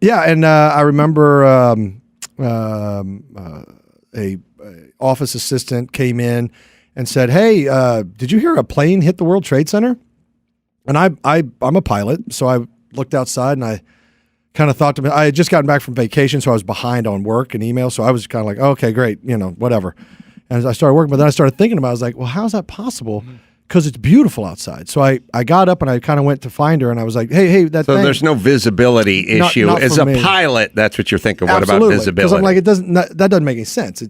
Yeah, and I remember a office assistant came in and said, "Hey, did you hear a plane hit the World Trade Center?" And I'm a pilot, so I looked outside and I kind of thought to me, I had just gotten back from vacation, so I was behind on work and email, so I was kind of like, okay, great, whatever. And I started working, but then I started thinking about it. I was like, well, how's that possible? Because it's beautiful outside. So I got up and I kind of went to find her, and I was like, hey, that So thing. there's no visibility issue. Not As for a me. pilot, that's what you're thinking. Absolutely. What about visibility? Because I'm like, that doesn't make any sense.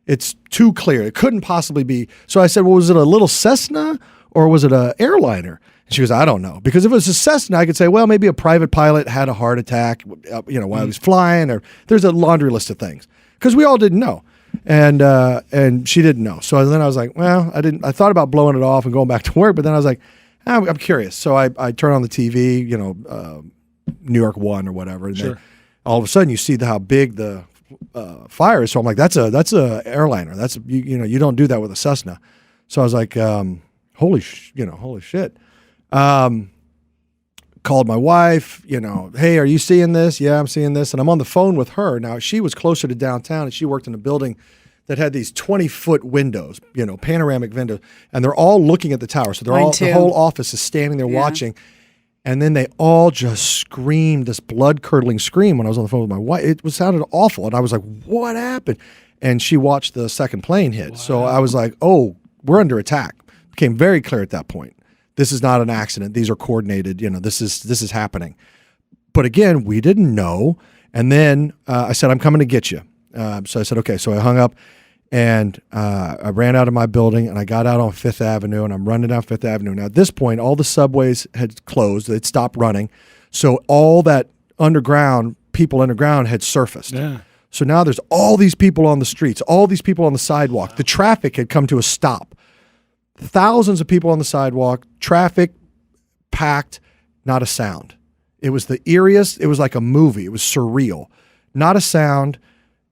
It's too clear. It couldn't possibly be. So I said, well, was it a little Cessna or was it an airliner? And she goes, I don't know. Because if it was a Cessna, I could say, well, maybe a private pilot had a heart attack, while he was flying, or there's a laundry list of things. Because we all didn't know. And she didn't know. So then I was like, well, I thought about blowing it off and going back to work, but then I was like, I'm curious. So I turn on the TV, New York 1 or whatever. And then all of a sudden you see how big the fire is. So I'm like, that's a airliner. That's, you don't do that with a Cessna. So I was like, holy shit. Called my wife, hey, are you seeing this? Yeah, I'm seeing this. And I'm on the phone with her. Now, she was closer to downtown, and she worked in a building that had these 20-foot windows, panoramic windows, and they're all looking at the tower. So the whole office is standing there watching. And then they all just screamed this blood-curdling scream when I was on the phone with my wife. It sounded awful. And I was like, what happened? And she watched the second plane hit. Wow. So I was like, oh, we're under attack. It became very clear at that point. This is not an accident. These are coordinated. This is happening. But again, we didn't know. And then I said, I'm coming to get you. So I said, okay. So I hung up and I ran out of my building and I got out on Fifth Avenue and I'm running down Fifth Avenue. Now at this point, all the subways had closed. They'd stopped running. So all that people underground had surfaced. Yeah. So now there's all these people on the streets, all these people on the sidewalk. Wow. The traffic had come to a stop. Thousands of people on the sidewalk, traffic packed, not a sound. It was the eeriest. It was like a movie. It was surreal. Not a sound.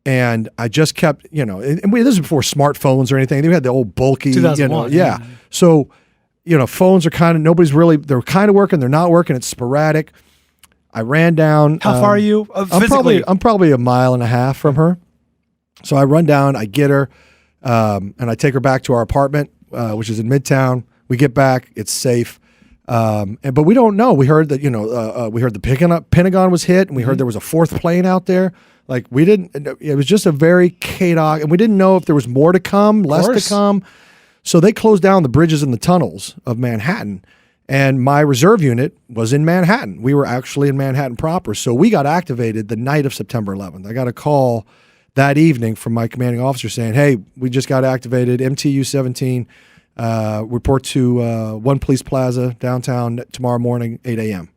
And I just kept, this is before smartphones or anything. They had the old bulky, 2001. Yeah. So, phones are they're kind of working. They're not working. It's sporadic. I ran down. How far are you physically? I'm probably a mile and a half from her. So I run down, I get her, and I take her back to our apartment. Which is in Midtown. We get back, it's safe, but we don't know. We heard that we heard the Pentagon was hit, and we heard there was a fourth plane out there. Like we didn't. It was just a very chaotic, and we didn't know if there was more to come, less to come. So they closed down the bridges and the tunnels of Manhattan, and my reserve unit was in Manhattan. We were actually in Manhattan proper, so we got activated the night of September 11th. I got a call that evening from my commanding officer saying, hey, we just got activated, MTU 17, report to 1 Police Plaza downtown tomorrow morning, 8 a.m.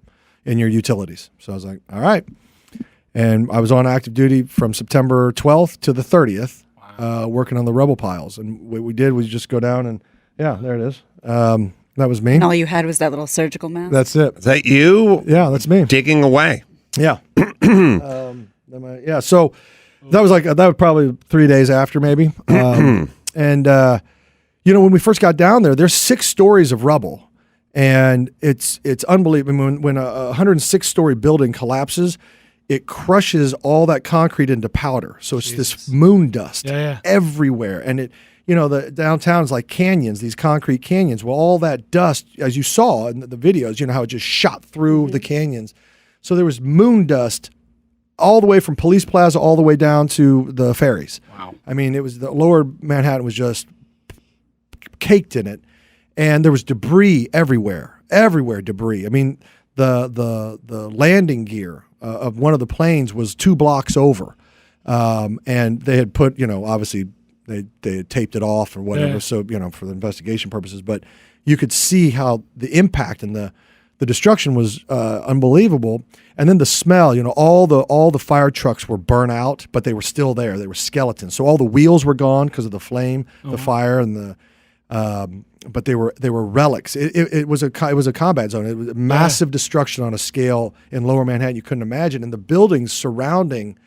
in your utilities. So I was like, all right. And I was on active duty from September 12th to the 30th, working on the rubble piles. And what we did was just go down and, there it is. That was me. And all you had was that little surgical mask? That's it. Is that you? Yeah, that's me. Digging away. Yeah. So that was probably 3 days after maybe. And, when we first got down there's 6 stories of rubble and it's unbelievable. I mean, when a 106-story building collapses, it crushes all that concrete into powder. So it's this moon dust everywhere. And the downtown is like canyons, these concrete canyons. Well, all that dust, as you saw in the videos, how it just shot through the canyons. So there was moon dust all the way from Police Plaza all the way down to the ferries. Wow. I mean, it was the lower Manhattan was just caked in it. And there was debris everywhere debris. I mean, the landing gear of one of the planes was 2 blocks over. And they had put, obviously they had taped it off or whatever. So, for the investigation purposes, but you could see how the impact and the destruction was unbelievable. And then the smell, all the fire trucks were burnt out, but they were still there. They were skeletons. So all the wheels were gone because of the flame, the fire, and the but they were relics. It was a combat zone. It was massive destruction on a scale in Lower Manhattan you couldn't imagine. And the buildings surrounding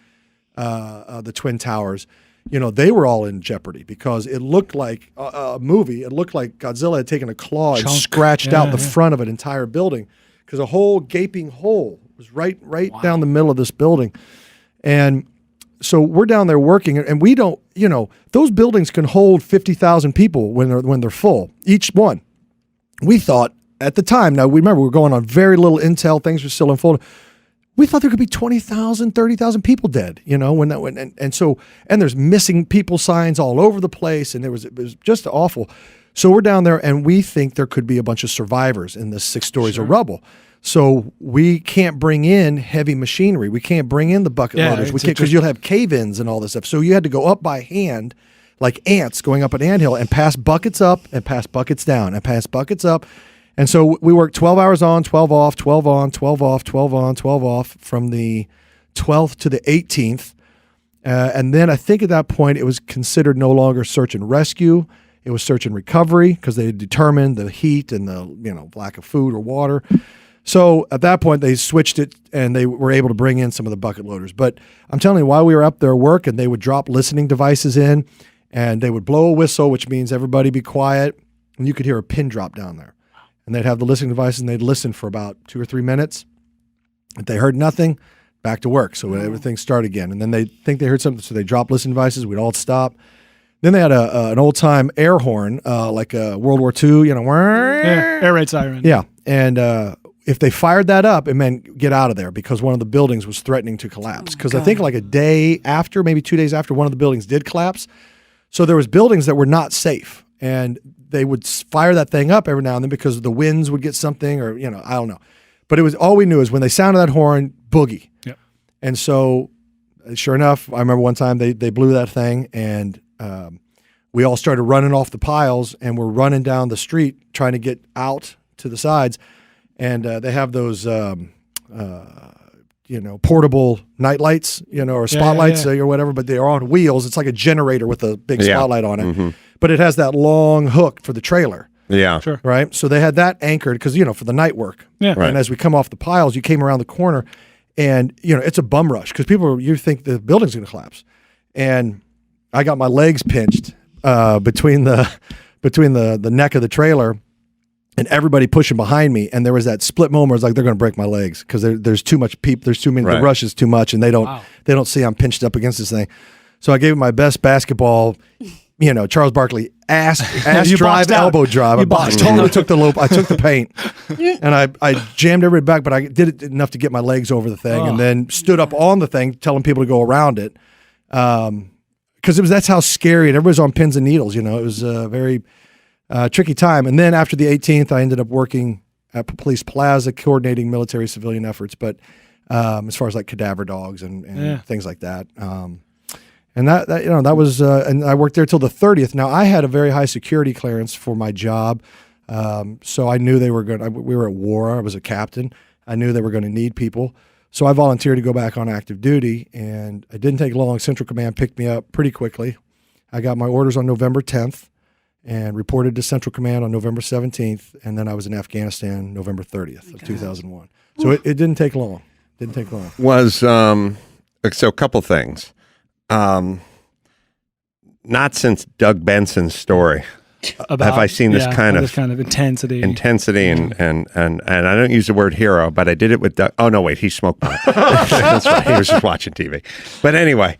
the Twin Towers, they were all in jeopardy because it looked like a movie. It looked like Godzilla had taken a claw and scratched out the front of an entire building because a whole gaping hole was right down the middle of this building. And so we're down there working, and we don't, those buildings can hold 50,000 people when they're full, each one. We thought at the time, now we remember we were going on very little intel, things were still unfolding. We thought there could be 20,000, 30,000 people dead, and there's missing people signs all over the place, and it was just awful. So we're down there, and we think there could be a bunch of survivors in this 6 stories of rubble. So we can't bring in heavy machinery. We can't bring in the bucket loaders. We can't, because you'll have cave-ins and all this stuff. So you had to go up by hand, like ants going up an anthill, and pass buckets up and pass buckets down and pass buckets up. And so we worked 12 hours on, 12 off, 12 on, 12 off, 12 on, 12 off from the 12th to the 18th. And then I think at that point it was considered no longer search and rescue. It was search and recovery because they had determined the heat and the lack of food or water. So at that point, they switched it, and they were able to bring in some of the bucket loaders. But I'm telling you, while we were up there working, they would drop listening devices in, and they would blow a whistle, which means everybody be quiet, and you could hear a pin drop down there. And they'd have the listening devices, and they'd listen for about 2 or 3 minutes. If they heard nothing, back to work. So everything started again. And then they think they heard something, so they dropped listening devices. We'd all stop. Then they had an old-time air horn, like a World War II, air raid siren. Yeah, and if they fired that up, it meant get out of there because one of the buildings was threatening to collapse. Because I think like a day after, maybe 2 days after, one of the buildings did collapse. So there was buildings that were not safe, and they would fire that thing up every now and then because the winds would get something, or I don't know. But it was all we knew is when they sounded that horn, boogie. Yep. And so, sure enough, I remember one time they blew that thing, and we all started running off the piles, and we're running down the street trying to get out to the sides. And they have those, portable night lights, or spotlights or whatever, but they're on wheels. It's like a generator with a big spotlight on it. Mm-hmm. But it has that long hook for the trailer. Yeah. Sure. Right? So they had that anchored because, for the night work. Yeah. Right. And as we come off the piles, you came around the corner, and, it's a bum rush because you think the building's going to collapse. And I got my legs pinched between the neck of the trailer, and everybody pushing behind me, and there was that split moment where it's like they're going to break my legs because there's too much there's too many. Right. The rush is too much, and they don't see I'm pinched up against this thing. So I gave it my best basketball, Charles Barkley ass drive, elbow drive. I totally took the loop. I took the paint, and I jammed everybody back, but I did it enough to get my legs over the thing, and then stood up on the thing, telling people to go around it, because that's how scary. And everybody's on pins and needles. It was a very tricky time. And then after the 18th, I ended up working at Police Plaza, coordinating military civilian efforts, but as far as like cadaver dogs and things like that. And that was, and I worked there till the 30th. Now I had a very high security clearance for my job. So I knew we were at war. I was a captain. I knew they were going to need people. So I volunteered to go back on active duty, and it didn't take long. Central Command picked me up pretty quickly. I got my orders on November 10th. And reported to Central Command on November 17th, and then I was in Afghanistan November 30th of 2001. So it didn't take long. Was, so a couple things. Not since Doug Benson's story have I seen this kind of intensity. And I don't use the word hero, but I did it with Doug. Oh, no, wait, he smoked pot. That's right. He was just watching TV. But anyway,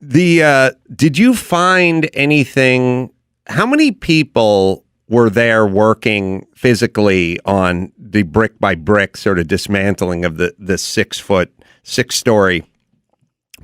did you find anything? How many people were there working physically on the brick by brick sort of dismantling of the 6-story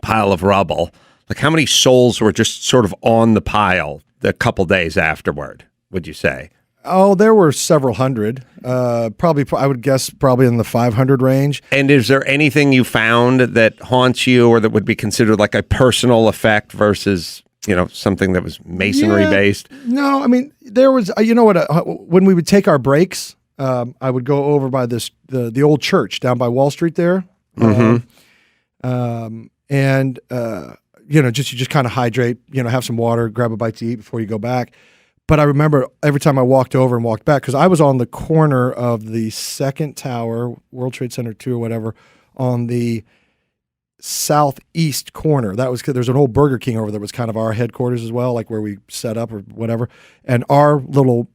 pile of rubble? Like, how many souls were just sort of on the pile the couple days afterward, would you say? Oh, there were several hundred. Probably, I would guess, probably in the 500 range. And is there anything you found that haunts you, or that would be considered like a personal effect versus, something that was masonry based? No, I mean, there was. When we would take our breaks, I would go over by the old church down by Wall Street there, and you just kind of hydrate, have some water, grab a bite to eat before you go back. But I remember every time I walked over and walked back, because I was on the corner of the second tower, World Trade Center 2 or whatever, on the southeast corner. That was, there's an old Burger King over there, was kind of our headquarters as well, like where we set up or whatever. And our little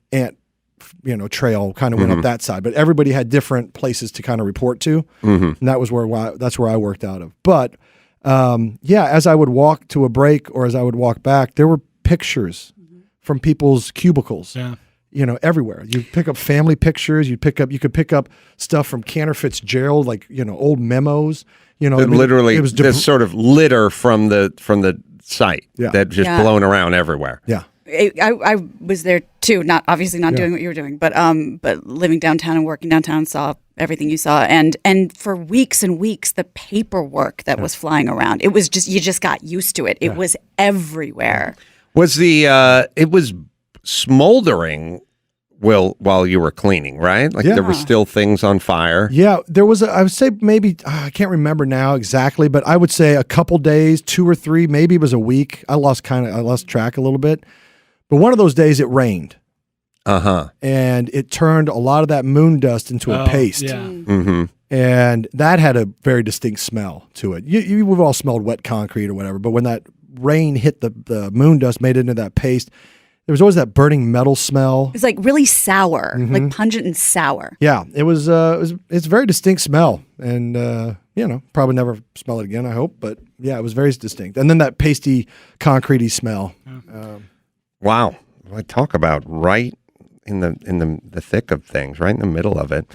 trail kind of went up that side, but everybody had different places to kind of report to. And that was that's where I worked out of. But as I would walk to a break or as I would walk back, there were pictures from people's cubicles. Yeah. Everywhere. You pick up family pictures. You could pick up stuff from Cantor Fitzgerald, like old memos. Literally, it was this sort of litter from the site that just blown around everywhere. Yeah, I was there too. Not obviously not doing what you were doing, but living downtown and working downtown, saw everything you saw, and for weeks and weeks, the paperwork that was flying around. It was just you just got used to it. It was everywhere. Was it was smoldering while you were cleaning, right? Like there were still things on fire. Yeah, there was. I would say maybe I can't remember now exactly, but I would say a couple days, 2 or 3, maybe it was a week. I lost track a little bit, but one of those days it rained. And it turned a lot of that moon dust into a paste. Yeah. And that had a very distinct smell to it. We've all smelled wet concrete or whatever, but when that rain hit the moon dust, made it into that paste, there was always that burning metal smell. It was like really sour, like pungent and sour. Yeah, it's a very distinct smell, and probably never smell it again, I hope. But yeah, it was very distinct. And then that pasty, concretey smell. Wow, I talk about right in the thick of things, right in the middle of it.